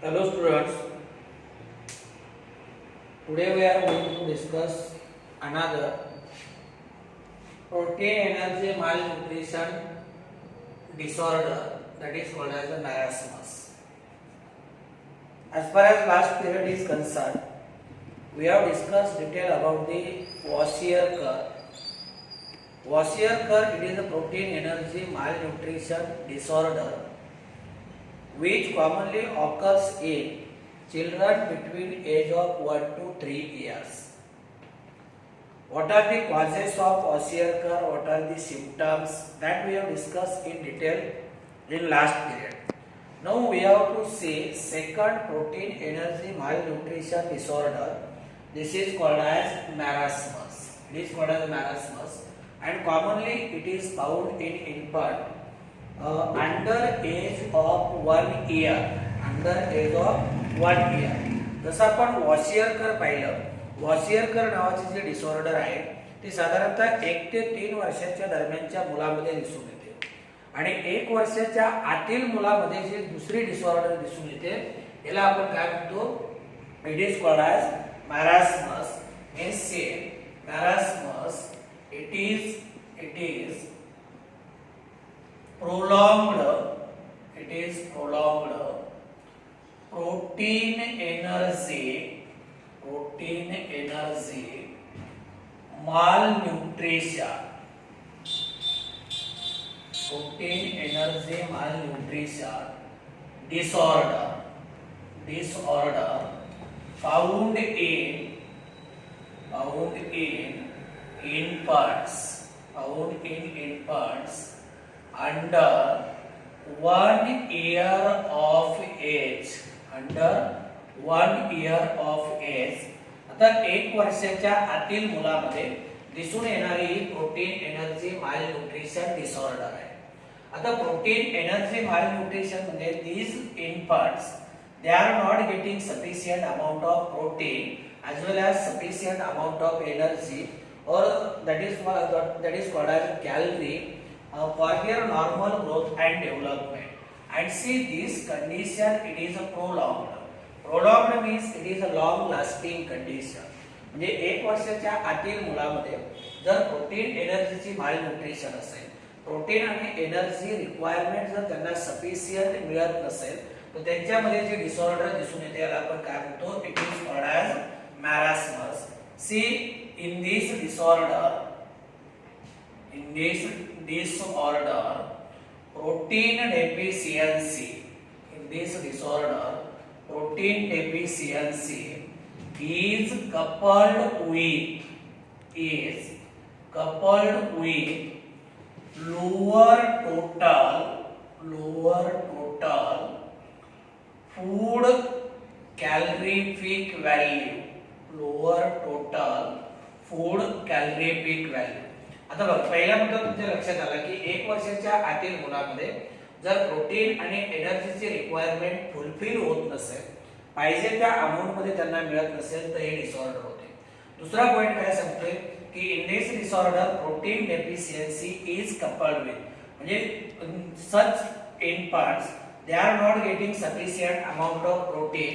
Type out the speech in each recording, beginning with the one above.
Hello students, today we are going to discuss another protein energy malnutrition disorder that is called as the marasmus. As far as last period is concerned, we have discussed detail about the Vossier curve. Vossier curve, it is a protein energy malnutrition disorder which commonly occurs in children between age of 1 to 3 years. What are the causes of Vossier curve? What are the symptoms? That we have discussed in detail in last period. Now we have to see second protein energy malnutrition disorder. This is called as marasmus. It is called as marasmus, and commonly it is found in infant under age of 1 year. Under age of 1 year. जसं आपण वॉशियर कर पाहिलं, वॉशियर कर नावाचे जे disorder आहे ते साधारणतः 1 ते 3 वर्षाच्या दरम्यानच्या मुलामध्ये दिसून येते आणि 1 वर्षाच्या आतील मुलामध्ये जे दुसरी डिसऑर्डर दिसून येते याला आपण काय म्हणतो? It is called as marasmus. SC marasmus. It is prolonged protein energy malnutrition. Protein energy malnutrition disorder found in infants under 1 year of age. आता 1 वर्षाच्या आतील मुलामध्ये दिसून येणारी ही प्रोटीन एनर्जी मालन्यूट्रिशन डिसऑर्डर आहे. आता प्रोटीन एनर्जी मालन्यूट्रिशन म्हणजे these infants they are not getting sufficient amount of protein as well as sufficient amount of energy, or that is called as calorie for their normal growth and development. And see, this condition, it is a prolonged means it is a long lasting condition. म्हणजे 1 वर्षाच्या आतील मुलामध्ये जर protein एनर्जीची malnutrition असेल, protein आणि energy requirement जर त्यांना सफिशियंट मिळत नसेल तर त्यांच्यामध्ये जे डिसऑर्डर दिसून येते याला आपण काय म्हणतो? It is called as marasmus. See, in this disorder protein deficiency is coupled with lower total food calorific value. आता बघ, पहिला मुद्दा तुमच्या लक्षात आला की 1 वर्षाच्या आतील मुलामध्ये जर प्रोटीन आणि एनर्जीची रिक्वायरमेंट फुलफिल होत नसेल, पाहिजे त्या अमाउंट मध्ये त्यांना मिळत नसेल तर हे डिसऑर्डर होते. दुसरा पॉइंट काय सांगतोय की in this disorder protein deficiency is coupled with, म्हणजे such infants they are not getting sufficient amount of protein,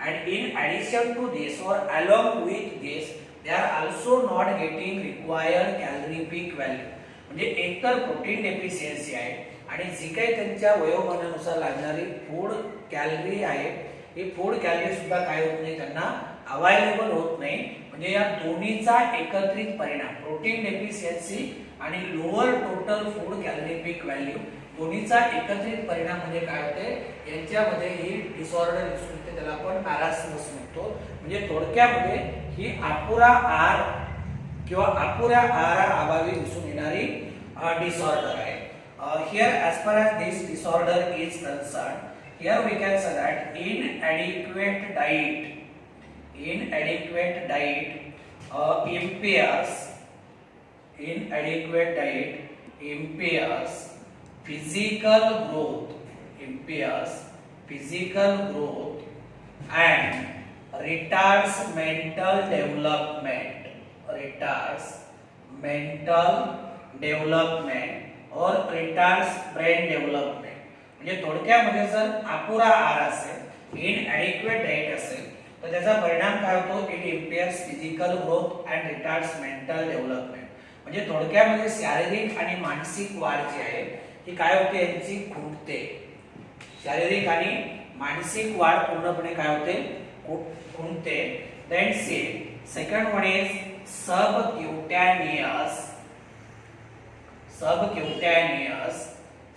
and in addition to this or along with this they are also not getting required calorific value. म्हणजे एकतर protein deficiency आहे आणि जी काही त्यांच्या वयोमानानुसार लागणारी food calorie आहे ही food calorie सुद्धा काय होत नाही, त्यांना अवेलेबल होत नाही. म्हणजे या दोन्हीचा एकत्रित परिणाम, प्रोटीन डेफिशियन्सी आणि लोअर टोटल फूड कॅलरीफिक व्हॅल्यू दोन्हीचा एकत्रित परिणाम म्हणजे काय होते, यांच्यामध्ये ही डिसऑर्डर दिसून येते, त्याला आपण मॅरास्मस म्हणतो. म्हणजे थोडक्यामध्ये ही अपुरा आहार किंवा अपुऱ्या आहाराअभावी दिसून येणारी डिसऑर्डर आहे. Here as far as this disorder is concern, here we can say that inadequate diet impairs physical growth and retards mental development or retards brain development. म्हणजे थोडक्यामध्ये जर अपुरा आहार असेल इनएडिक्वेट डाएट असेल तर त्याचा परिणाम काय होतो, it impairs physical growth and retards mental development. म्हणजे थोडक्यामध्ये शारीरिक आणि मानसिक वाढ जी आहे ती काय होते, यांची खुंटते. शारीरिक आणि मानसिक वाढ पूर्णपणे काय होते, खुंटते. Then see second one is subcutaneous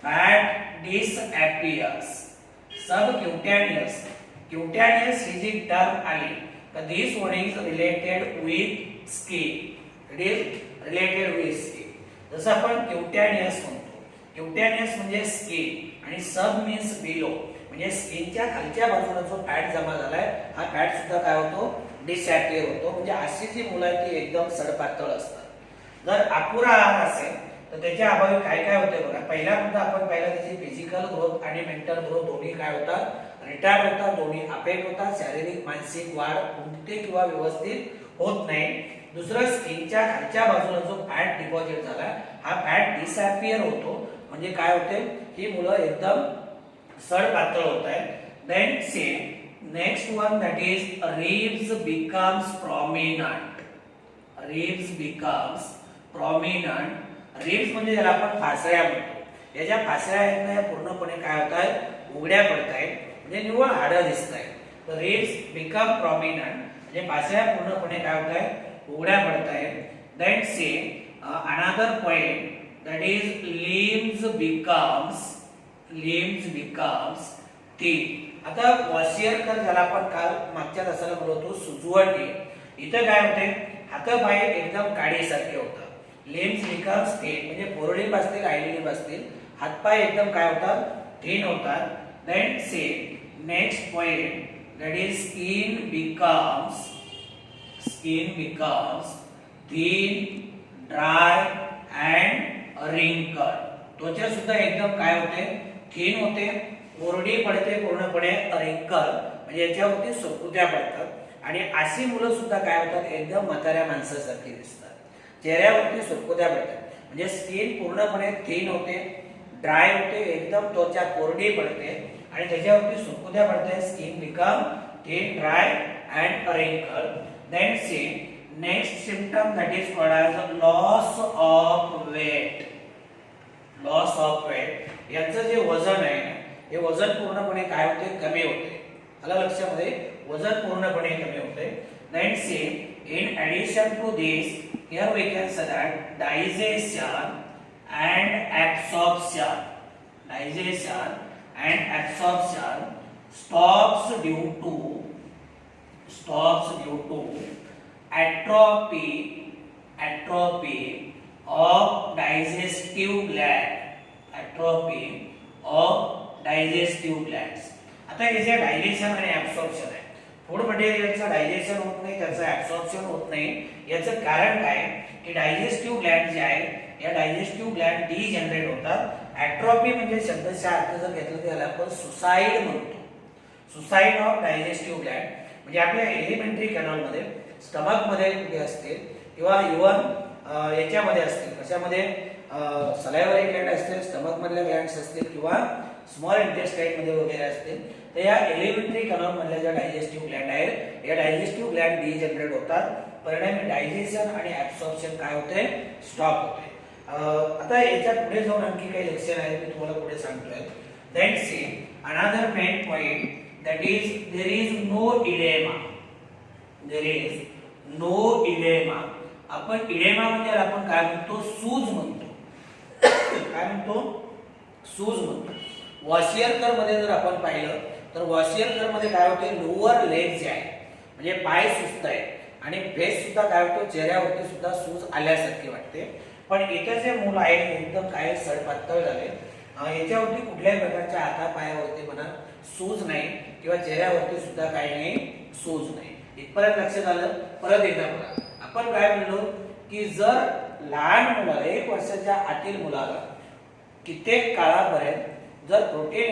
fat disappears. Subcutaneous, cutaneous ही जी टर्म आली तर this one is related with skin. It is related with skin. जसं आपण क्युटॅनियस म्हणतो, क्युटॅनियस म्हणजे स्किन आणि सब मीन्स बिलो, म्हणजे स्किनच्या खालच्या बाजूला जो फॅट जमा झालाय हा फॅट सुद्धा काय होतो, डिसॅपियर होतो. म्हणजे अशी जी मुलं आहेत ती एकदम सडपातळ असतात. जर अपुरा आहार असेल तर त्याच्या अभावी काय काय होते बघा. पहिला मुद्दा आपण पाहिला, त्याची फिजिकल ग्रोथ आणि मेंटल ग्रोथ दोन्ही काय होतात, रिटार्ड होतात, दोन्ही अफेक्ट होतात. शारीरिक मानसिक वाढ खुंटते किंवा व्यवस्थित होत नाही. दुसरं, स्किनच्या खालच्या बाजूला जो फॅट डिपॉझिट झाला हा फॅट डिसॅपियर होतो. म्हणजे काय होते, ही मुलं एकदम सडपातळ होत आहेत. Then see next one, that is ribs becomes prominent. Ribs म्हणजे ज्याला आपण फासळ्या म्हणतो, याच्या फासळ्या आहेत ना पूर्णपणे काय होत आहेत, उघड्या पडत आहेत, म्हणजे निव्वळ हाडं दिसत आहेत. तर रिब्स बिकम प्रॉमिनंट म्हणजे फासळ्या पूर्णपणे काय होत आहेत, उघड्या पडत आहेत. Then see another point, that is limbs becomes thick. आता वॉशियरकर ज्याला आपण काल मागच्या तासाला बोलतो सुजवणे, इथं काय होते, हातपाय एकदम काडीसारखे होतात. लिम्स बिकम्स थिन म्हणजे पोरलिंब असतील, आयलिंब असतील, हातपाय एकदम काय होतात, थिन होतात. Then see next point, that is skin becomes thin, dry and wrinkle. त्वचा सुद्धा एकदम काय होते, थिन होते, कोरडी पडते पूर्णपणे, रिंकल म्हणजे याच्यावरती सुरकुत्या पडतात. आणि अशी मुलं सुद्धा काय होतात, एकदम म्हाताऱ्या माणसासारखी दिसतात, चेहऱ्यावरती सुरकुत्या पडतात. म्हणजे स्किन पूर्णपणे थिन होते, ड्राय होते, एकदम त्वचा कोरडी पडते आणि त्याच्यावरती सुरकुत्या पडतात. Skin become thin, dry and wrinkle. Then see next symptom, that is called as loss of weight. याचं जे वजन आहे हे वजन पूर्णपणे काय होते, कमी होते. आलं लक्षामध्ये, वजन पूर्णपणे कमी होते. Then see in addition to this, here we can say that digestion and absorption stops due to atrophy of digestive glands. आता हे जे डायजेशन आणि ऍब्सॉर्प्शन आहे, फूड मटेरियलचं डायजेशन होत नाही, त्याचं ऍब्सॉर्प्शन होत नाही. याचं कारण काय, की डायजेस्टिव्ह ग्लँड जे आहे या डायजेस्टिव्ह ग्लँड डिजनरेट होतात. ऍट्रॉफी म्हणजे शब्दशः अर्थ जर घेतलं तर याला आपण सुसाईड म्हणतो. सुसाईड ऑफ डायजेस्टिव्ह ग्लँड म्हणजे आपल्या एलिमेंटरी कॅनॉल मध्ये, स्टमक मध्ये कुठे असतील किंवा इव्हन याच्यामध्ये असतील, कशामध्ये, सलायव्हरी ग्लँड असतील, स्टमक मधल्या ग्लँड्स असतील किंवा स्मॉल इंटेस्टाईन मध्ये वगैरे असतील. तर या एलिमेंटरी कॅनॉल मधल्या ज्या डायजेस्टिव्ह ग्लँड आहेत या डायजेस्टिव्ह ग्लँड डिजनरेट होतात. परिणामी डायजेशन आणि ऍब्सॉर्प्शन काय होते, स्टॉप होते. आता याच्यात पुढे जाऊन आणखी काही लक्षण आहेत मी तुम्हाला पुढे सांगतोय. Then see another main point, that is there is no oedema. आपण इडेमा म्हणजे आपण काय म्हणतो, सूज म्हणतो. काय म्हणतो, सूज म्हणतो. वॉशियरकर मध्ये जर आपण पाहिलं तर वॉशियरकर मध्ये काय होते, लोअर लेग जे आहे म्हणजे पाय सुस्त आहे आणि फेस सुद्धा काय होतो, चेहऱ्यावरती सुद्धा सूज आल्यासारखी वाटते. पण इथे जे मूल आहे एकदम काय सडपातळ झाले, याच्यावरती कुठल्याही प्रकारच्या हातापायावरती म्हणा सूज नाही किंवा चेहऱ्यावरती सुद्धा काही नाही, सूज नाही. इथपर्यंत लक्षात आलं. परत एकदा बघा, आपण काय म्हणलो की जर लहान मुलाला 1 वर्षाच्या आतील मुलाला कित्येक काळापर्यंत जर प्रोटीन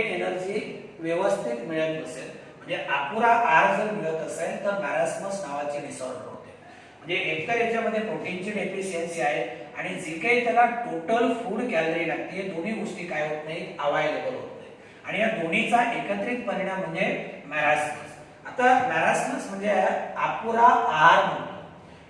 एनर्जी व्यवस्थित मिळत नसेल, म्हणजे अपुरा आहार जर मिळत असेल तर मॅरास्मस नावाची डिसऑर्डर होते. म्हणजे एकतर याच्यामध्ये प्रोटीनची डेफिशियन्सी आहे आणि जे काही त्याला टोटल फूड कॅलरी लागते दोन्ही गोष्टी काय होत नाही, अवेलेबल होत नाही. आणि या दोन्हीचा एकत्रित परिणाम म्हणजे मॅरास्मस. आता मॅरास्मस म्हणजे अपुरा आहार म्हणतो.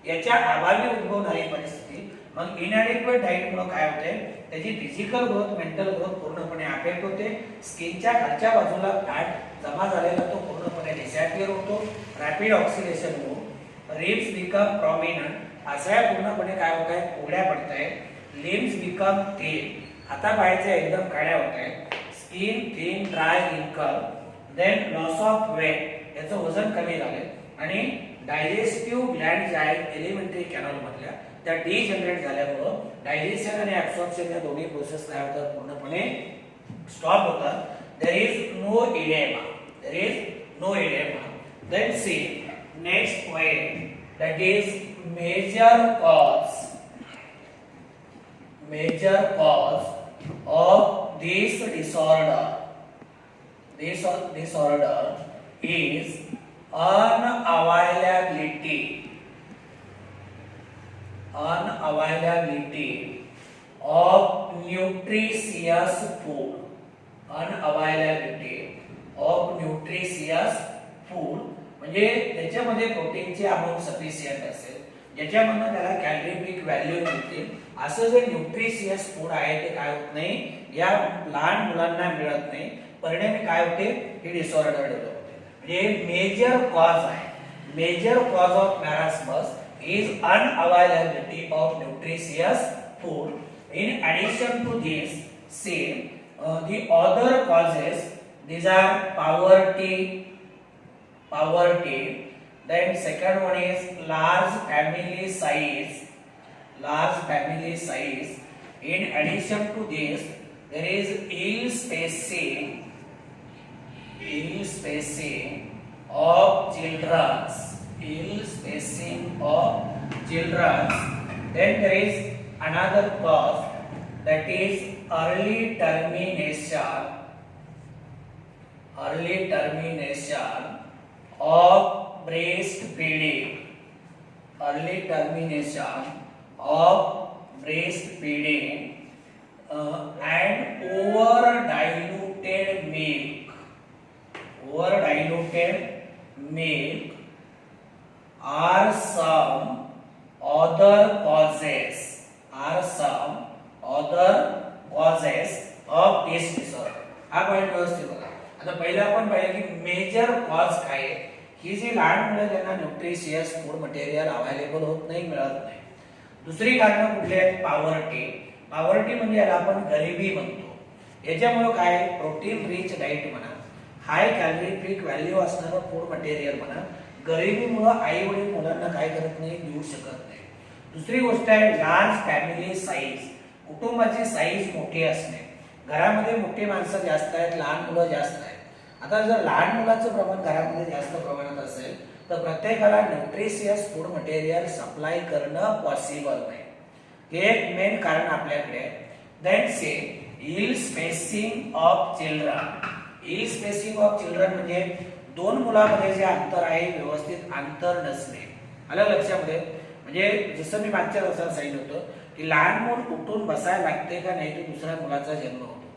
याच्या अभावी उद्भवणारी परिस्थिती. मग इनएडिक्वेट डाएट मुळे काय होते, त्याची फिजिकल ग्रोथ, मेंटल ग्रोथ पूर्णपणे अफेक्ट होते. स्किनच्या खालच्या बाजूला फॅट जमा झालेला तो पूर्णपणे डिसॅपियर होतो. रॅपिड ऑक्सिडेशन होऊन रिब्स बिकम प्रॉमिनंट, असा पूर्णपणे काय होत आहे, उघड्या पडत आहे. लिम्स बिकम थिन, हातापायाच्या एकदम काळ्या होत आहेत. स्किन थिन, ड्राय, रिंकल. देन लॉस ऑफ वेट, याचं वजन कमी झाले. आणि डायजेस्टिव्ह ग्लँड जे आहेत एलिमेंटरी कॅनल मधल्या त्या डिजनरेट झाल्यामुळं डायजेशन आणि ऍब्सॉर्प्शन या दोन्ही प्रोसेस काय होतात, पूर्णपणे स्टॉप होतात. There is no oedema, there is no oedema. Then see next point, that is major cause of this disorder is unavailability of nutritious food. म्हणजे त्याच्यामध्ये प्रोटीनची अमाउंट सफिशियंट असेल, ज्याच्यामधून त्याला कॅलरीफिक व्हॅल्यू मिळते. असं जे न्यूट्रिशियस फूड आहे ते काय होत नाही, या लहान मुलांना मिळत नाही. परिणामी काय होते, हे डिसऑर्डर डेव्हलप होते. म्हणजे मेजर कॉज आहे, major cause of marasmus is unavailability of nutritious food. In addition to this, the other causes, these are poverty. Then second one is large family size. In addition to this, there is ill spacing of children. Then there is another cause, that is early termination of breastfeeding. And over diluted milk are some other causes of this disorder. हा point व्यवस्थित बघा. आता पहिला आपण पाहिलं की major cause काय आहे, ही जी लहान मुलं त्यांना न्यूट्रिशियस फूड मटेरियल अवेलेबल होत नाही, मिळत नाही. दुसरी कारण कुठली आहेत, पॉवर्टी म्हणजे याला आपण गरिबी म्हणतो. याच्यामुळे काय, प्रोटीन रिच डाएट म्हणा, हाय कॅलरीफिक व्हॅल्यू असणारं फूड मटेरियल म्हणा, गरिबीमुळे आई वडील मुलांना काय करत नाही, देऊ शकत नाही. दुसरी गोष्ट आहे लार्ज फॅमिली साईज, कुटुंबाची साईज मोठी असणे. घरामध्ये मोठी माणसं जास्त आहेत, लहान मुलं जास्त आहेत. आता जर लहान मुलाचं प्रमाण घरामध्ये जास्त प्रमाणात असेल तर प्रत्येकाला न्यूट्रिशियस फूड मटेरियल सप्लाय करणं पॉसिबल नाही. हे एक मेन कारण आपल्याकडे आहे. Then see ill spacing of children म्हणजे दोन मुलांमध्ये जे अंतर आहे व्यवस्थित अंतर नसणे. आलं लक्षामध्ये. म्हणजे जसं मी मागच्या वर्षात सांगितलं होतं की लहान मूल उठून बसायला लागते का नाही तो दुसऱ्या मुलाचा जन्म होतो.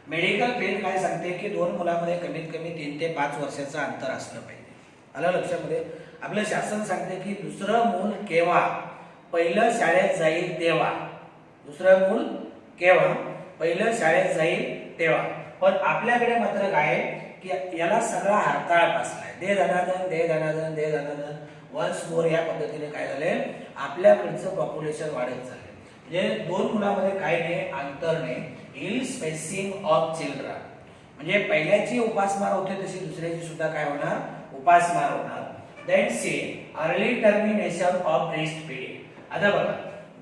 मेडिकल फील्ड काय सांगते की दोन मुलांमध्ये कमीत कमी 3 ते 5 वर्षाचं अंतर असलं पाहिजे. आलं लक्षामध्ये. आपलं शासन सांगते की दुसरं मूल केव्हा, पहिलं शाळेत जाईल तेव्हा. दुसरं मूल केव्हा, पहिलं शाळेत जाईल तेव्हा. पण आपल्याकडे मात्र काय की याला सगळा हरताळ बसलाय. दे धनाधन वन्स मोर या पद्धतीने काय झाले, आपल्याकडचं पॉप्युलेशन वाढत चालले. म्हणजे दोन मुलांमध्ये काय नाही, अंतर नाही. इल स्पेसिंग ऑफ चिल्ड्रन म्हणजे पहिल्याची उपासमार होते तशी दुसऱ्याची सुद्धा काय होणार, उपासमार होणार. Then see early termination of breast feeding. आता बघा,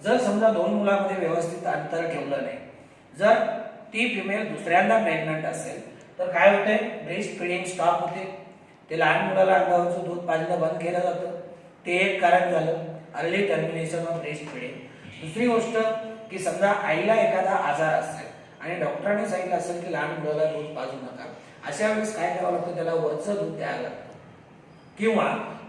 जर समजा दोन मुलांमध्ये व्यवस्थित अंतर ठेवलं नाही, जर ती फिमेल दुसऱ्यांदा प्रेग्नंट असेल तर काय होते, ब्रेस्ट फीडिंग स्टॉप होते. ते लहान मुलाला अंगावरचं दूध पाजणं बंद केलं जातं. ते एक कारण झालं, early termination of breast feeding. दुसरी गोष्ट की समजा आईला एखादा आजार असेल आणि डॉक्टरांनी सांगितलं असेल की लहान मुलाला दूध पाजू नका, अशा वेळेस काय करावं लागतं, त्याला वरचं दूध द्यावं लागतं. किंवा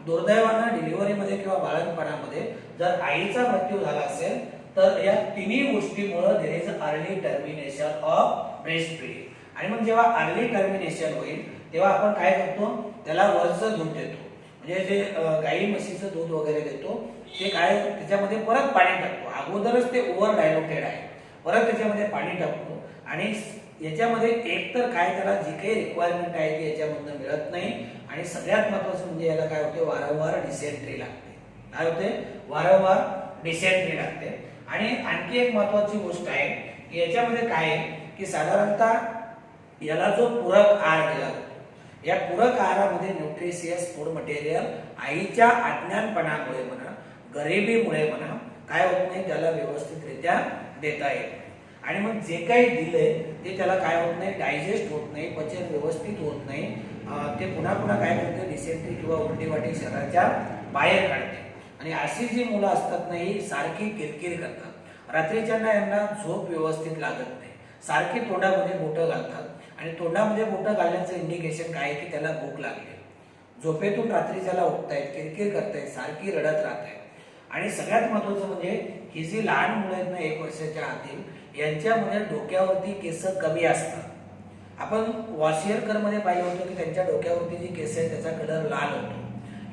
दुर्दैवानं डिलिव्हरीमध्ये किंवा बाळंतपणामध्ये जर आईचा मृत्यू झाला असेल तर या तिन्ही गोष्टीमुळे there is early termination of breast feeding. आणि मग जेव्हा अर्ली टर्मिनेशन होईल तेव्हा आपण काय करतो, त्याला वरचं दूध देतो, म्हणजे जे गाई म्हशीचं दूध वगैरे देतो ते काय त्याच्यामध्ये परत पाणी टाकतो. अगोदरच ते ओव्हर डायल्युटेड आहे, परत त्याच्यामध्ये पाणी टाकतो आणि याच्यामध्ये एकतर काय त्याला जी काही रिक्वायरमेंट आहे ती याच्यामधून मिळत नाही आणि सगळ्यात महत्त्वाचं म्हणजे याला काय होते, वारंवार डिसेंट्री लागते. काय होते, वारंवार डिसेंट्री लागते. आणि आणखी एक महत्त्वाची गोष्ट आहे की याच्यामध्ये काय आहे की साधारणतः याला जो पूरक आहार दिला जातो, या पूरक आहारामध्ये न्यूट्रिशियस फूड मटेरियल आईच्या अज्ञानपणामुळे म्हणा, गरिबीमुळे म्हणा काय होत नाही, त्याला व्यवस्थितरित्या देता येत नाही. आणि मग जे काही दिलंय ते त्याला काय होत नाही, डायजेस्ट होत नाही, पचन व्यवस्थित होत नाही, ते पुन्हा पुन्हा काय करते, डिसेंट्री किंवा उलटीवाटी शरीराच्या बाहेर काढते. आणि अशी जी मुलं असतात नाही सारखी किरकिर करतात, रात्रीच्या यांना झोप व्यवस्थित लागत नाही, सारखी तोंडामध्ये बोटं घालतात आणि तोंडामध्ये बोटं घालण्याचं इंडिकेशन काय की त्याला भूक लागली, झोपेतून रात्रीच्याला उठतायत, किरकिर करतायत, सारखी रडत राहतायत. आणि सगळ्यात महत्वाचं म्हणजे ही जी लहान मुलं आहेत ना 1 वर्षाच्या आतील, यांच्यामध्ये डोक्यावरती केस कमी असतात. आपण वॉशियरकर मध्ये पाहिलं होतं की त्यांच्या डोक्यावरती जी केस आहे त्याचा कलर लाल होतो,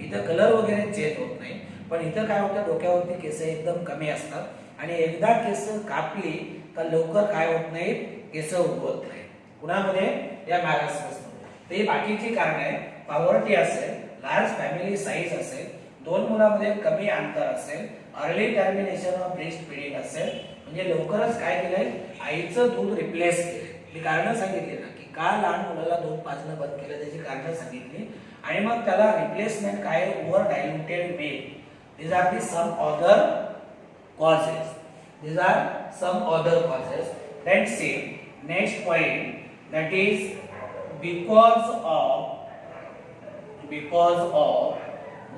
इथं कलर वगैरे चेंज होत नाही, पण इथं काय होतं, डोक्यावरती केस एकदम कमी असतात आणि एकदा केस कापली तर लवकर काय होत नाही, केस उगवत नाही. कुणामध्ये, या मॅरास्मसमध्ये. तर ही बाकीची कारण आहे, पॉवर्टी असेल, लार्ज फॅमिली साईज असेल, 2 मुलांमध्ये कमी अंतर असेल, early termination of breast feeding असेल, म्हणजे लवकरच काय केलंय, आईचं दूध रिप्लेस केलंय. मी कारण सांगितली ना की का लहान मुलाला दूध पाजणं बंद केलं, त्याची कारण सांगितली. आणि मग त्याला रिप्लेसमेंट काय, over diluted milk. These are the some other causes. These are some other causes. Then see next point, that is because of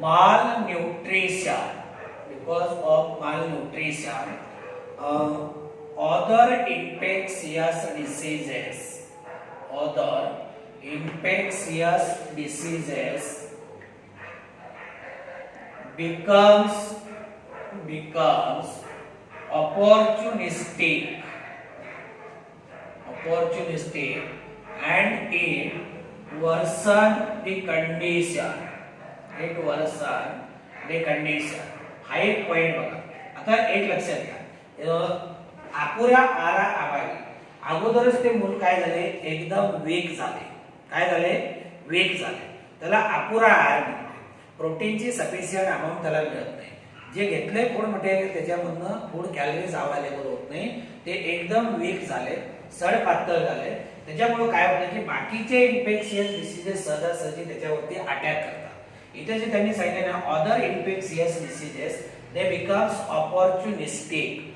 malnutrition. Because of malnutrition, other infectious diseases becomes opportunistic and it worsen the condition. हा एक point बघा. आता एक लक्षात घ्या, अपुऱ्या आहाराअभावी अगोदरच ते मूल काय झाले, एकदम वीक झाले. काय झाले, वीक झाले. त्याला अपुरा आहार मिळतो, प्रोटीनची सफिशियंट अमाऊंट त्याला मिळत नाही. जे घेतले फूड मटेरियल त्याच्यामधनं फूड कॅलरीज अवेलेबल होत नाही, ते एकदम वीक झाले, सडपातळ झाले. त्याच्यामुळे काय होतं की बाकीचे इन्फेक्शियस डिसीजेस सहजासहजी त्याच्यावरती अटॅक करतात. इथे जे त्यांनी सांगितले ना, other infectious diseases they becomes opportunistic.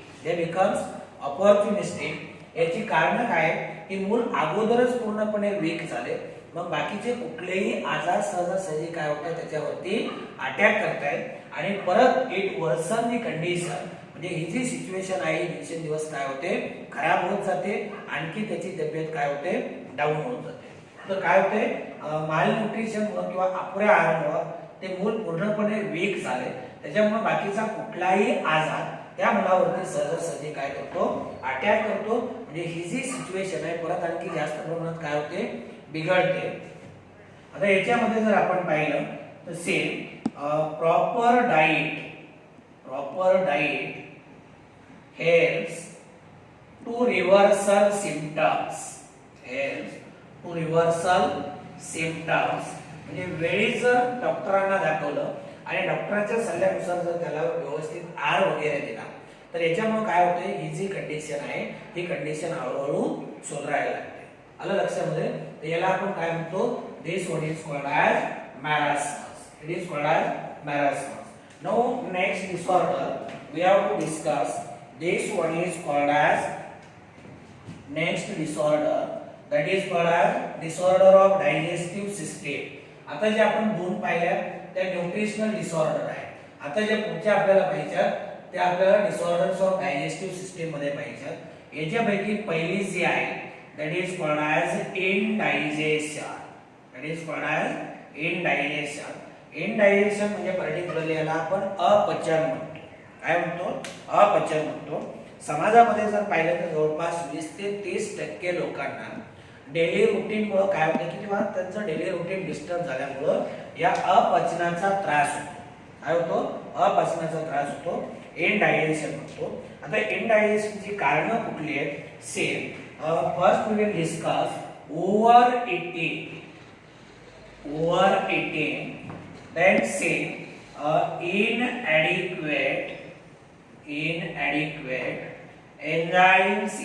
याची कारण काय की मूल अगोदरच पूर्णपणे वीक झाले, मग बाकीचे कुठलेही आजार सहजासहजी काय होतात त्याच्यावरती अटॅक करतायत आणि परत इट वर्सन दी कंडिशन. म्हणजे ही जी सिच्युएशन आहे दिवसेंदिवस काय होते, खराब होत जाते, आणखी त्याची तब्येत काय होते, डाऊन होत जाते. तर काय होते, माल न्यूट्रिशन किंवा अपुऱ्या आहारामुळे ते मूल पूर्णपणे वीक झाले, त्याच्यामुळे बाकीचा कुठलाही आजार त्या मुलावरती सहजासहजी काय करतो, अटॅक करतो. म्हणजे ही जी सिच्युएशन आहे परत आणखी जास्त प्रमाणात काय होते, बिघडते. आता याच्यामध्ये जर आपण पाहिलं तर proper diet helps to reversal symptoms. म्हणजे वेळी जर डॉक्टरांना दाखवलं आणि डॉक्टरांच्या सल्ल्यानुसार जर त्याला व्यवस्थित आहार वगैरे दिला तर याच्यामुळे काय होते, ही जी कंडिशन आहे ही कंडिशन हळूहळू सुधारायला लागते. आलं लक्षामध्ये. तर याला आपण काय म्हणतो, this one is called as marasmus. It is called as marasmus. Now next disorder we have to discuss. This one is called as next disorder, that is called as disorder of digestive system. आता जे आपण दोन पाहिल्या त्या nutritional disorder आहे. आता जे पुढचे आपल्याला पाहिजेत ते आपल्याला डिसऑर्डर्स ऑफ डायजेस्टिव्ह सिस्टम मध्ये पाहिजेत. याच्यापैकी पहिली जी आहे that is called as indigestion. Indigestion म्हणजे पर्टिक्युलरली याला आपण अपचन म्हणतो. काय म्हणतो, अपचन म्हणतो. समाजामध्ये जर पाहिलं तर जवळपास 20 ते 30% लोकांना डेली रुटीनमुळे काय होतं की किंवा त्यांचं डेली रुटीन डिस्टर्ब झाल्यामुळं या अपचनाचा त्रास होतो. काय होतो? अपचनाचा त्रास होतो, इनडायजेशन होतो. आता इनडायजेशनची कारणं कुठली आहेत? Same first we will discuss over eating, then say inadequate enzyme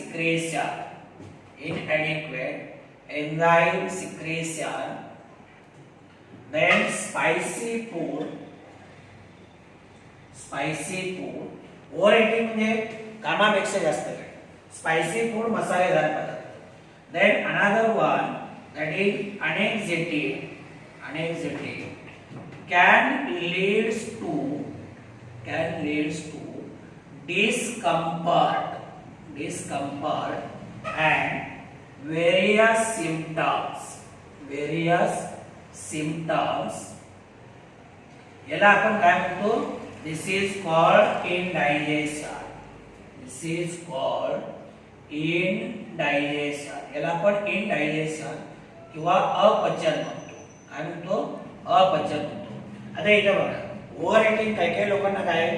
secretion, then spicy food. Over eating म्हणजे कामापेक्षा जास्त काय, स्पायसी फूड मसालेदार पदार्थ. Then another one, that is anxiety can leads to discomfort and various symptoms. याला आपण काय म्हणतो? This is called indigestion. याला आपण indigestion किंवा अपचन म्हणतो. काय म्हणतो? अपचन म्हणतो. आता इथे बघा, ओव्हर इटिंग काही लोकांना काय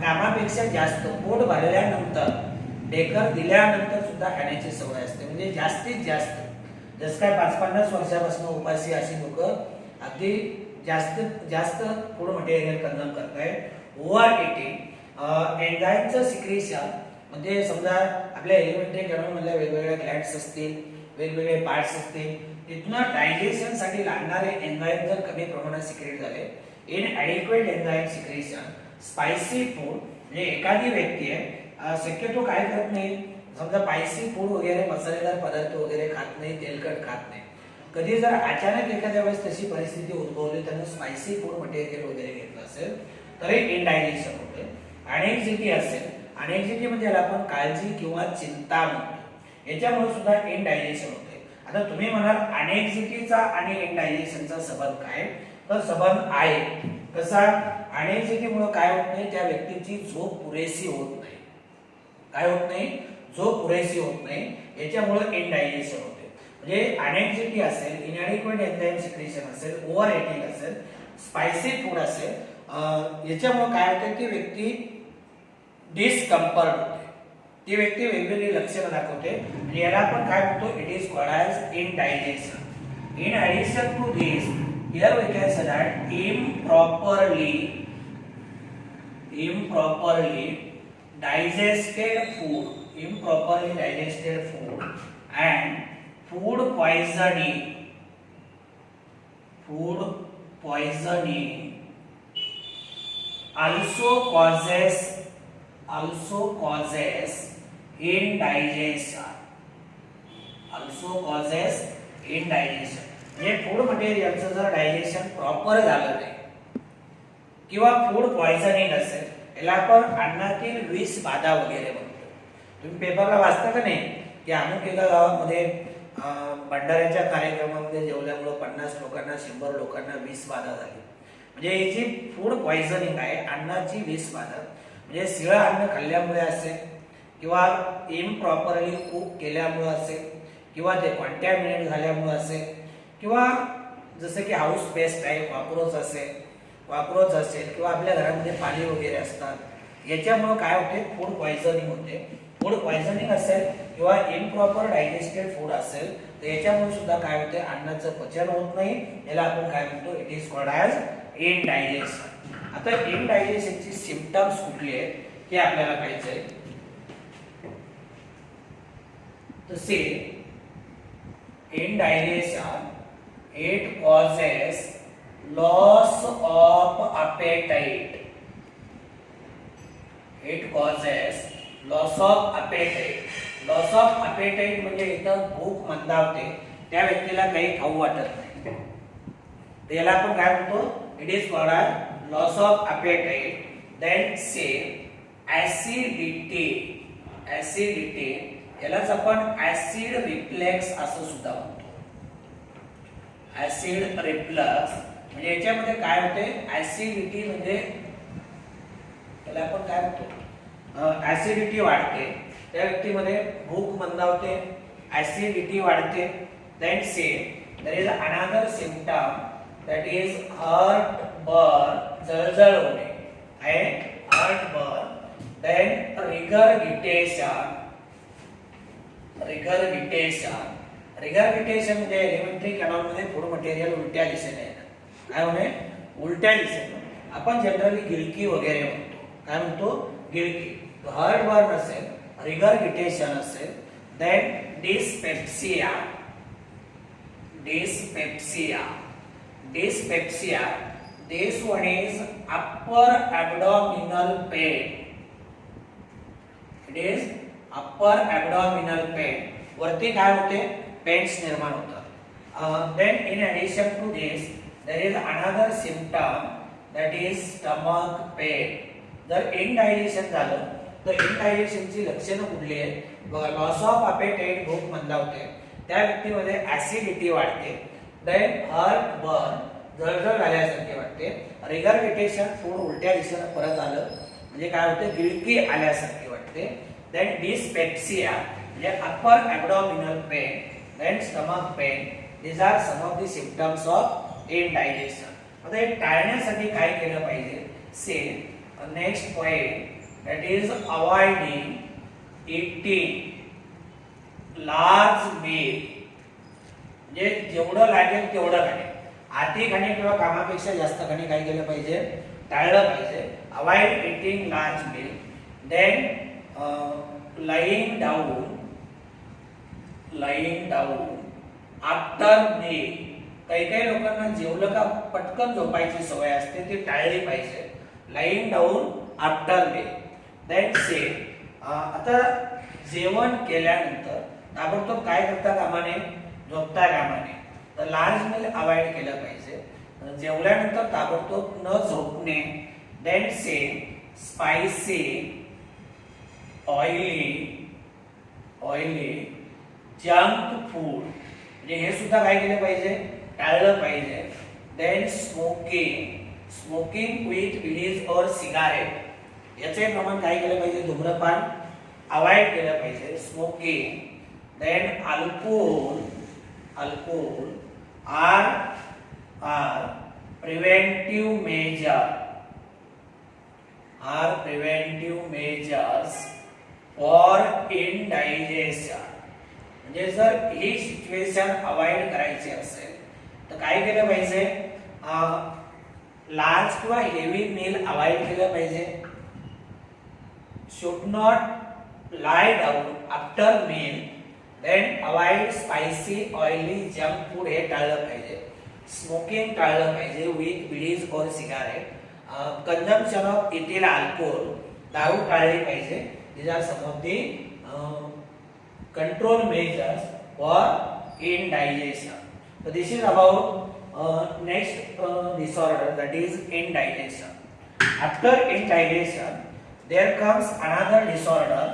कामापेक्षा जास्त पोट भरल्यानंतर ढेकर दिल्यानंतर सुद्धा खाण्याची सवय असते. म्हणजे जास्तीत जास्त जसं काय 5-50 वर्षापासून उपाशी अशी लोक अगदी जास्त फूड मटेरियल कंझ्युम करतायत. ओव्हर इटिंग एन्झाईमचं सिक्रेशन म्हणजे समजा आपल्या एलिमेंटरी कॅनॉल मधल्या वेगवेगळ्या ग्लँड्स असतील, वेगवेगळे पार्ट्स असतील, तिथून डायजेशन साठी लागणारे एन्झाईम जर कमी प्रमाणात सिक्रेट झाले, इनएडिक्वेट एन्झाईम सिक्रेशन, स्पायसी फूड म्हणजे एखादी व्यक्ती आहे शक्यतो काय करत नाही, समजा स्पायसी फूड वगैरे मसालेदार पदार्थ वगैरे खात नाही, तेलकट खात नाही. कधी जर अचानक एखाद्या वेळेस तशी परिस्थिती उद्भवली, त्यांना स्पायसी फूड मटेरियल वगैरे घेतलं असेल तर इनडायजेशन होते. अनेक्झिटी असेल, अनेक्झिटी म्हणजे याला आपण काळजी किंवा चिंता म्हणतो, याच्यामुळे सुद्धा इनडायजेशन होते. आता तुम्ही म्हणाल अनेक्झिटीचा आणि इनडायजेशनचा संबंध काय? तर संबंध आहे. कसा? अनेक्झिटीमुळे काय होत नाही, त्या व्यक्तीची झोप पुरेशी होत नाही. काय होत नाही? झोप पुरेशी होत नाही, याच्यामुळे इनडायजेशन होते. म्हणजे अनेक्झिटी असेल, इनएडिक्वेट एन्झाईम सिक्रेशन असेल, ओव्हर इटिंग असेल, स्पायसी फूड असेल, याच्यामुळे काय होतं की व्यक्ती डिस्कम्फर्ट होते, ती व्यक्ती वेगवेगळी लक्षणं दाखवते. म्हणजे याला आपण काय म्हणतो? It is called as indigestion. In addition to this, here we can say that improperly digested food and food poisoning also causes indigestion. म्हणजे फूड मटेरियलचं जर डायजेशन प्रॉपर झालं नाही किंवा फूड पॉइझनिंग असेल, याला आपण अन्नातील विष बाधा वगैरे म्हणतो. तुम्ही पेपरला वाचता का नाही की अमुक एका गावामध्ये भंडाऱ्याच्या कार्यक्रमामध्ये जेवल्यामुळे 50 लोकांना 100 लोकांना विष बाधा झाली. म्हणजे ही जी फूड पॉइझनिंग आहे, अन्नाची विष बाधा, म्हणजे शिळं अन्न खाल्ल्यामुळे असेल किंवा इम्प्रॉपरली कुक केल्यामुळे असेल किंवा ते कॉन्टॅमिनेट झाल्यामुळे असेल किंवा जसं की हाऊस पेस्ट आहे, कॉक्रोच असेल किंवा आपल्या घरामध्ये पाणी वगैरे असतात, याच्यामुळे काय होते? फूड पॉइझनिंग होते. फूड पॉइझनिंग असेल किंवा इम्प्रॉपर डायजेस्टेड फूड असेल तर याच्यामुळे सुद्धा काय होते? अन्नाचं पचन होत नाही. याला आपण काय म्हणतो? It is called as indigestion. आता इनडायजेशनची सिम्पटम्स कुठली आहेत हे आपल्याला पाहायचं आहे. तर C indigestion, it causes loss of appetite. Loss of appetite म्हणजे इथं भूक मंदावते, त्या व्यक्तीला काही खाऊ वाटत नाही. त्याला आपण काय म्हणतो? It is called loss of appetite. Then say acidity, यालाच आपण ऍसिड रिफ्लेक्स असं सुद्धा म्हणतो. ऍसिड रिफ्लक्स म्हणजे याच्यामध्ये काय होते? ऍसिडिटी म्हणजे त्याला आपण काय म्हणतो? ऍसिडिटी वाढते, त्या व्यक्तीमध्ये भूक मंदावते, ऍसिडिटी वाढते. Then see there is another symptom that is heartburn, जळजळ होणे आहे, heartburn. Then regurgitation, regurgitation म्हणजे एलिमेंटरी कॅनॉल मध्ये फूड मटेरियल उलट्या दिशेने येणं. काय होणे? उलट्या दिशेने. आपण जनरली गिळकी वगैरे म्हणतो. काय म्हणतो? गिळकी. हर्ट बर्न असेल, रिगरगिटेशन असेल, then dyspepsia. This one is upper abdominal pain. It is upper abdominal pain. वरती काय होते? पेन्स निर्माण होतात. Then in addition to this, there is another symptom that is stomach pain. जर इनडायजेशन झालं तर इनडायजेशनची लक्षणं कुठली आहेत? लॉस ऑफ अपेटाइट, भूक मंदावते. त्या व्यक्तीमध्ये ऍसिडिटी वाढते. देन हर्ट बर्न, जळजळ झाल्यासारखे वाटते. रिगरगिटेशन, फूड उलट्या दिशेने परत आलं म्हणजे काय होते? गिळकी आल्यासारखे वाटते. देन डिस्पेप्सिया म्हणजे upper abdominal pain, then stomach pain. These are some of the symptoms of indigestion. आता हे टाळण्यासाठी काय केलं पाहिजे? Say next point that is avoiding eating large meal. म्हणजे जेवढं लागेल तेवढं खाणे. आधी खाणे किंवा कामापेक्षा जास्त खाणे काय केलं पाहिजे? टाळलं पाहिजे. Avoid eating large meal. Then lying down after meal. काही काही लोकांना जेवलं का पटकन झोपायची सवय असते, ती टाळली पाहिजे. Lying down after meal. Then say आता जेवण केल्यानंतर ताबडतोब काय करता कामा नये? झोपता कामा नये. तर लार्ज मील अवॉइड केलं पाहिजे. जेवल्यानंतर ताबडतोब न झोपणे. देन से स्पायसी, ऑइली, जंक फूड म्हणजे हे सुद्धा काय केलं पाहिजे? टाळलं पाहिजे. देन स्मोकिंग विथ बीडीज और सिगारेट, याचे प्रमाण काय केलं पाहिजे? धूम्रपान अवॉइड केलं पाहिजे. Smoking. Then alcohol are preventive measures for indigestion. म्हणजे जर ही सिच्युएशन अवॉइड करायची असेल तर काय केलं पाहिजे? लार्ज किंवा हेवी मील अवॉइड केलं पाहिजे. Should not lie down after meal. Then avoid spicy, oily, junk food हे टाळलं पाहिजे. स्मोकिंग टाळलं पाहिजे विथ बीडीज और cigarette. Consumption of ethyl alcohol, दारू टाळली पाहिजे. These are some of the control measures for indigestion. So this is about next disorder, that is indigestion. After indigestion, there comes another disorder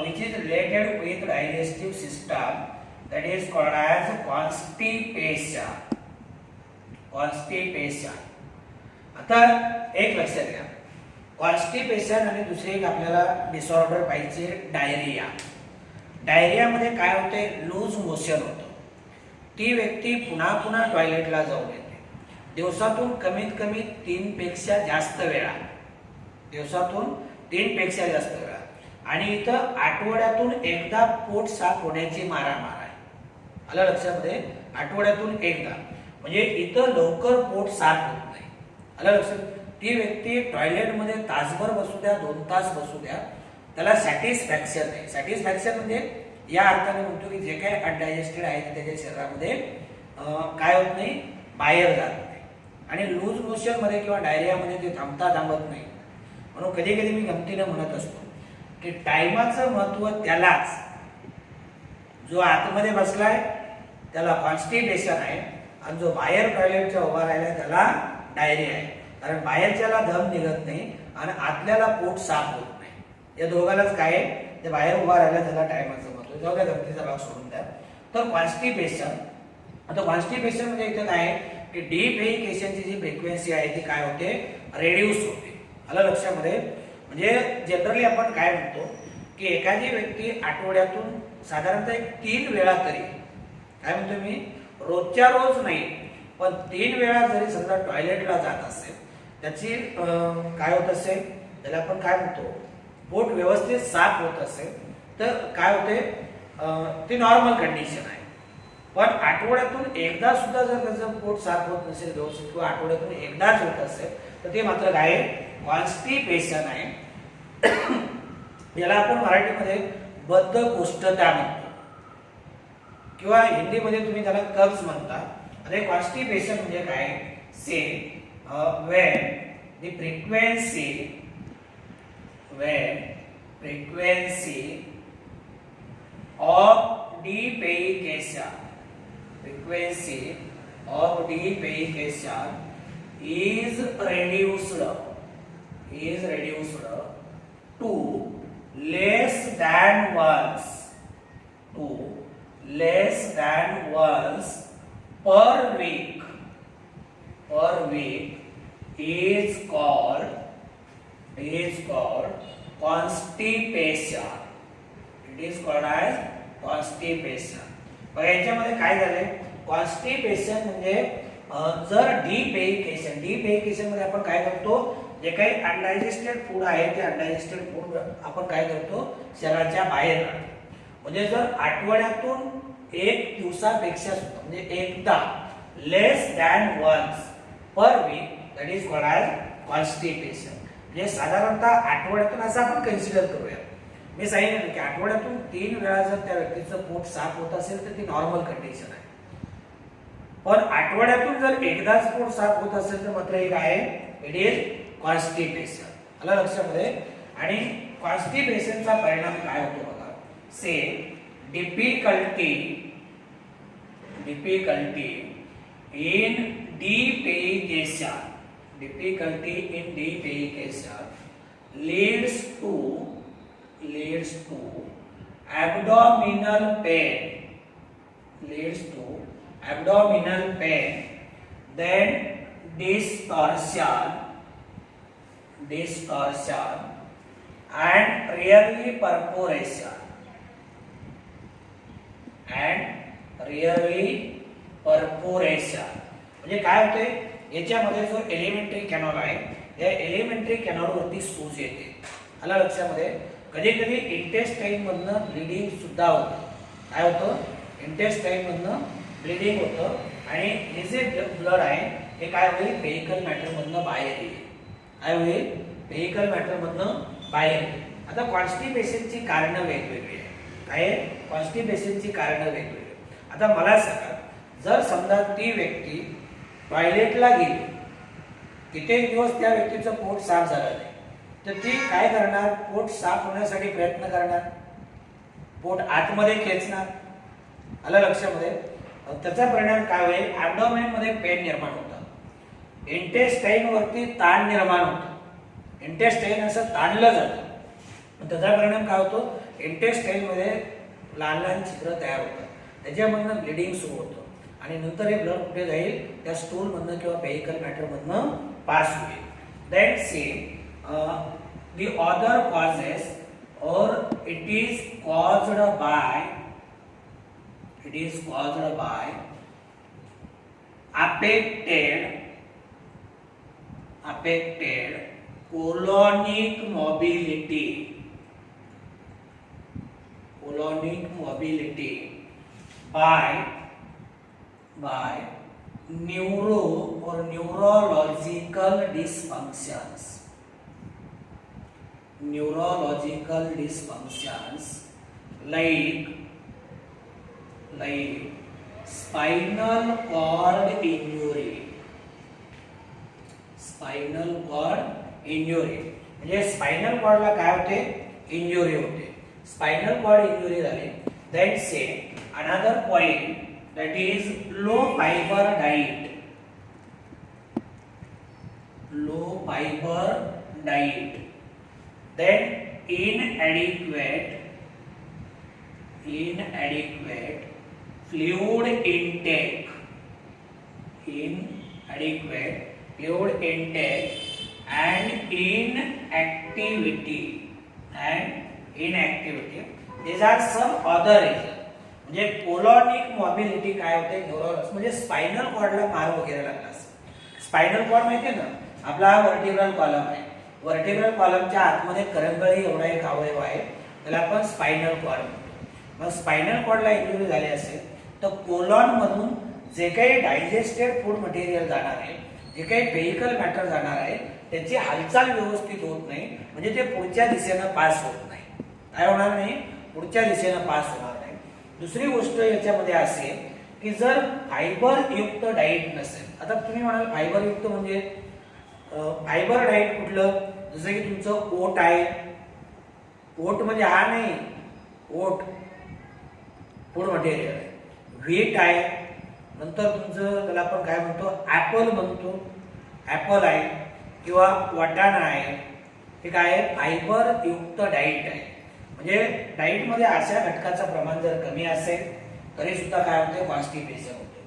which is related with digestive system, that is called as constipation. आता एक लक्षात घ्या, constipation आणि दुसरे एक आपल्याला disorder पाहिजे diarrhoea. डायरियामध्ये काय होते? लूज मोशन होतं. ती व्यक्ती पुन्हा पुन्हा टॉयलेटला जाऊन येते. दिवसातून कमीत कमी 3 पेक्षा जास्त वेळा. आणि इथं आठवड्यातून एकदा पोट साफ होण्याची मारामार आहे. आलं लक्षामध्ये? आठवड्यातून एकदा म्हणजे इथं लवकर पोट साफ होत नाही. आलं लक्षात? ती व्यक्ती टॉयलेटमध्ये तासभर बसू द्या, 2 तास बसू द्या, त्याला सॅटिस्फॅक्शन नाही. सॅटिस्फॅक्शन म्हणजे या अर्थाने म्हणतो की जे काही अनडायजेस्टेड आहे ते त्याच्या शरीरामध्ये काय होत नाही? बाहेर जात नाही. आणि लूज मोशन मध्ये किंवा डायरियामध्ये ते थांबत नाही. म्हणून कधी कधी मी गमतीने म्हणत असतो की टाइमाचं महत्व त्यालाच जो आतमध्ये बसलाय त्याला कॉन्स्टिपेशन आहे, आणि जो बाहेर टॉयलेटच्या उभा राहिलाय त्याला डायरिया आहे. कारण बाहेरच्याला दम निघत नाही आणि आतल्याला पोट साफ होत नाही. या दोघांनाच काय आहे? ते बाहेर उभा राहिला त्याला टाइमाचं महत्व. जाऊ द्या, गमतीचा भाग सोडून द्या. तर कॉन्स्टिपेशन, आता कॉन्स्टिपेशन म्हणजे इथे काय आहे की डिफेकेशनची जी फ्रिक्वेन्सी आहे ती काय होते? रेड्यूस होते. आलं लक्षामध्ये? म्हणजे जनरली आपण काय म्हणतो की एखादी व्यक्ती आठवड्यातून साधारणतः 3 वेळा तरी, काय म्हणतो मी, रोजच्या रोज नाही पण 3 वेळा जरी समजा टॉयलेटला जात असेल, त्याची काय होत असेल, त्याला आपण काय म्हणतो, पोट व्यवस्थित साफ होत असेल तर काय होते, ती नॉर्मल कंडिशन आहे. पण आठवड्यातून एकदा सुद्धा जर त्याचं पोट साफ होत नसेल व्यवस्थित किंवा आठवड्यातून एकदाच होत असेल तर ते मात्र काय आहे, कॉन्स्टिपेशन आहे. याला आपण मराठीमध्ये बद्धकोष्ठता म्हणतो किंवा हिंदीमध्ये तुम्ही त्याला कब्ज म्हणता. अरे कॉन्स्टिपेशन म्हणजे काय, से when the frequency of defecation is reduced to less than once per week is called constipation. It is called as constipation. पण याच्यामध्ये काय झाले, कॉन्स्टिपेशन म्हणजे जर डिपेइकेशन मध्ये आपण काय करतो, जे काही अनडायजेस्टेड फूड आहे ते अनडायजेस्टेड फूड आपण काय करतो, शरीराच्या बाहेर काढतो. म्हणजे जर आठवड्यातून 1 दिवसापेक्षा म्हणजे एकदा, less than once per week, that is called as constipation. म्हणजे साधारणतः आठवड्यातून असं आपण कन्सिडर करूया. मी सांगितलं की आठवड्यातून 3 वेळा जर त्या व्यक्तीचं पोट साफ होत असेल तर ती नॉर्मल कंडिशन आहे. पण आठवड्यातून जर एकदाच पोट साफ होत असेल तर मात्र हे काय आहे, इट इज कॉन्स्टिपेशन. आलं लक्षामध्ये. आणि कॉन्स्टिपेशनचा परिणाम काय होतो बघा, से difficulty in defecation leads to abdominal pain, then distortion and rarely perforation. म्हणजे काय होते, याच्यामध्ये जो एलिमेंटरी कॅनॉल आहे या एलिमेंटरी कॅनॉल वरती सूज येते. आला लक्षामध्ये. कधी कधी इंटेस्टाईन मधनं ब्लिडिंग सुद्धा होतं. काय होतं, इंटेस्टाईन मधनं ब्लिडिंग होतं आणि हे जे ब्लड आहे हे काय होईल, व्हेइकल मॅटर मधनं बाहेर येईल. काय होईल, व्हेइकल मॅटर मधनं बाहेर येईल. आता कॉन्स्टिपेशनची कारणं वेगवेगळी आहे. काय, कॉन्स्टिपेशनची कारणं वेगवेगळी. आता मला सांगा, जर समजा ती व्यक्ती टॉयलेटला गेली, कित्येक दिवस त्या व्यक्तीचं पोट साफ झालं नाही, तर ती काय करणार, पोट साफ होण्यासाठी प्रयत्न करणार, पोट आतमध्ये खेचणार. आलं लक्षामध्ये. त्याचा परिणाम काय होईल, ॲब्डोमेन मध्ये पेन निर्माण होतं, इंटेस्टाईन वरती ताण निर्माण होतं, इंटेस्टाईन असं ताणलं जातं. त्याचा परिणाम काय होतो, इंटेस्टाईन मध्ये लहान लहान छिद्र तयार होतात, त्याच्यामधनं ब्लिडिंग सुरू होतं आणि नंतर हे ब्लड कुठे जाईल, त्या स्टूल मधनं किंवा व्हेइकल मॅटर मधनं पास होईल. That same the other causes, or it is caused by affected colonic mobility by neurological dysfunctions like spinal cord injury. म्हणजे स्पायनल कॉर्डला काय होते, इंजुरी होते. स्पायनल कॉर्ड इंजुरी झाली. Then say another point, that is low fiber diet. Then inadequate fluid intake and inactivity. These are some other reason. म्हणजे कोलॉनिक mobility काय होते neurons म्हणजे स्पायनल कॉर्डला मार वगैरे लागला असेल. स्पायनल कॉर्ड माहितीये ना आपला हा व्हर्टिब्रल कॉलम आहे. व्हर्टिब्रल कॉलमच्या आतमध्ये करंगळी एवढा एक अवयव आहे त्याला आपण स्पायनल कॉर्ड म्हणतो. मग स्पायनल कॉर्डला इंजुरी झाली असेल तर कोलॉन मधून जे काही डायजेस्टेड फूड मटेरियल जाणार आहे जे काही व्हेइकल मॅटर जाणार आहे त्याची हालचाल व्यवस्थित होत नाही म्हणजे ते पुढच्या दिशेनं पास होत नाही. काय होणार नाही पुढच्या दिशेनं पास होणार नाही. दुसरी गोष्ट याच्यामध्ये असेल की जर फायबर युक्त डाएट नसेल. आता तुम्ही म्हणाल फायबर युक्त म्हणजे फायबर डाएट कुठलं जसं की तुमचं ओट आहे. ओट म्हणजे हा नाही ओट फूड मटेरियल आहे. व्हीट आहे नंतर तुमचं त्याला आपण काय म्हणतो ऍपल म्हणतो. ऍपल आहे किंवा वाटाणा आहे हे काय आहे फायबर युक्त डाएट आहे. म्हणजे डाएट मध्ये अशा घटकाचं प्रमाण जर कमी असेल तरी सुद्धा काय होते कॉन्स्टिपेशन होते.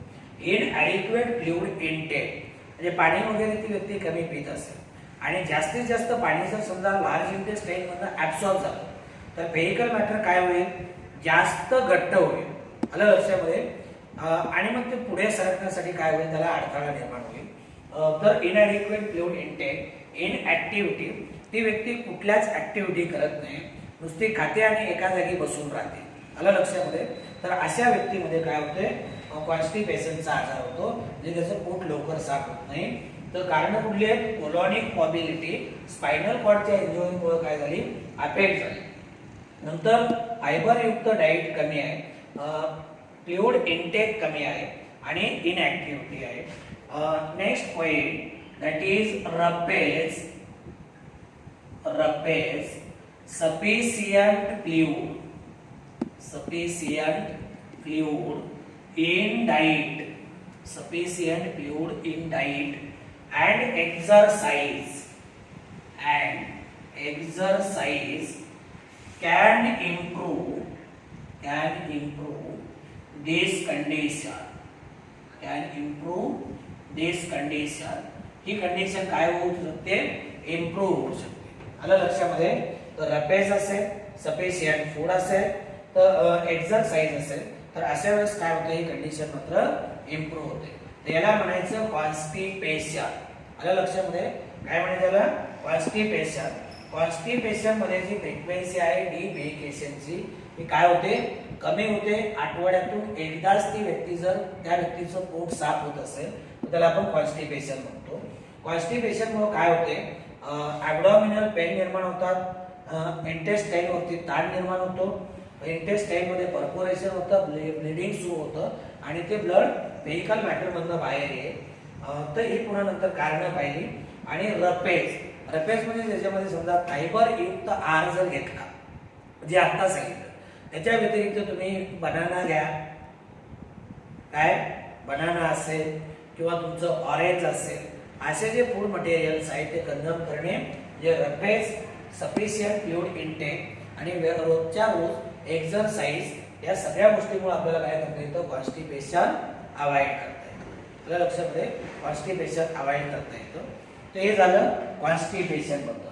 इनॲडिक्वेट फ्लुइड इनटेक म्हणजे पाणी वगैरे ती व्यक्ती कमी पित असेल आणि जास्तीत जास्त पाणी जर समजा लार्ज इंटेस्टाईन मधून ऍब्सॉर्ब झालं तर व्हेइकल मॅटर काय होईल जास्त घट्ट होईल. आलं लक्षामध्ये आणि मग ते पुढे सरकण्यासाठी काय होईल त्याला अडथळा निर्माण होईल. तर इनॲडिक्वेट फ्लुइड इनटेक इनऍक्टिव्हिटी ती व्यक्ती कुठल्याच ऍक्टिव्हिटी करत नाही नुसती खाते आणि एका जागी बसून राहते. आलं लक्षामध्ये. तर अशा व्यक्तीमध्ये काय होते कॉन्स्टिपेशनचा आजार होतो म्हणजे त्याचं पोट लवकर साफ होत नाही. तर कारण कुठली आहेत कोलॉनिक मॉबिलिटी स्पायनल कॉर्डच्या इंजुरीमुळे काय झाली अफेक्ट झाली. नंतर फायबर युक्त डाएट कमी आहे फ्लुइड इनटेक कमी आहे आणि इनऍक्टिव्हिटी आहे. नेक्स्ट पॉइंट दॅट इज रपेज sufficient fluid in diet and exercise can improve this condition. He condition काय होऊ शकते इम्प्रूव्ह होऊ शकते. आलं लक्षामध्ये. तर रपेज असेल सफिशियंट फूड असेल तर एक्सरसाइज असेल तर अशा वेळेस काय होतं ही कंडिशन मात्र इम्प्रूव्ह होते. तर याला म्हणायचं कॉन्स्टिपेशन. आलं लक्षामध्ये. काय म्हणायचं याला कॉन्स्टिपेशन. कॉन्स्टिपेशन मध्ये जी फ्रिक्वेन्सी आहे डिफेकेशनची ही काय होते कमी होते. आठवड्यातून एकदाच ती व्यक्ती जर त्या व्यक्तीचं पोट साफ होत असेल तर त्याला आपण कॉन्स्टिपेशन म्हणतो. कॉन्स्टिपेशन मुळे काय होते ॲब्डॉमिनल पेन निर्माण होतात. इंटेस्टाईन वरती ताण निर्माण होतो. इंटेस्टाईन मध्ये पर्फोरेशन होतं ब्लिडिंग सुरू होतं आणि ते ब्लड व्हेइकल मॅटर मधनं बाहेर येईल. तर ही पुन्हा नंतर कारणं पाहिली. आणि रपेज म्हणजे ज्याच्यामध्ये समजा फायबर युक्त आहार जर घेतला जे आता सांगितलं त्याच्या व्यतिरिक्त तुम्ही बनाना घ्या. काय बनाना असेल किंवा तुमचं ऑरेंज असेल असे जे फूड मटेरियल्स आहेत ते कंझ्युम करणे जे रपेज सफिशियंट फ्लुइड इनटेक आणि रोजच्या रोज एक्सरसाइज या सगळ्या गोष्टींमुळे आपल्याला काय करता येतं कॉन्स्टिपेशन अवॉइड करता येतं. आपल्या लक्षामध्ये कॉन्स्टिपेशन अवॉइड करता येतं. तर हे झालं कॉन्स्टिपेशन बद्दल.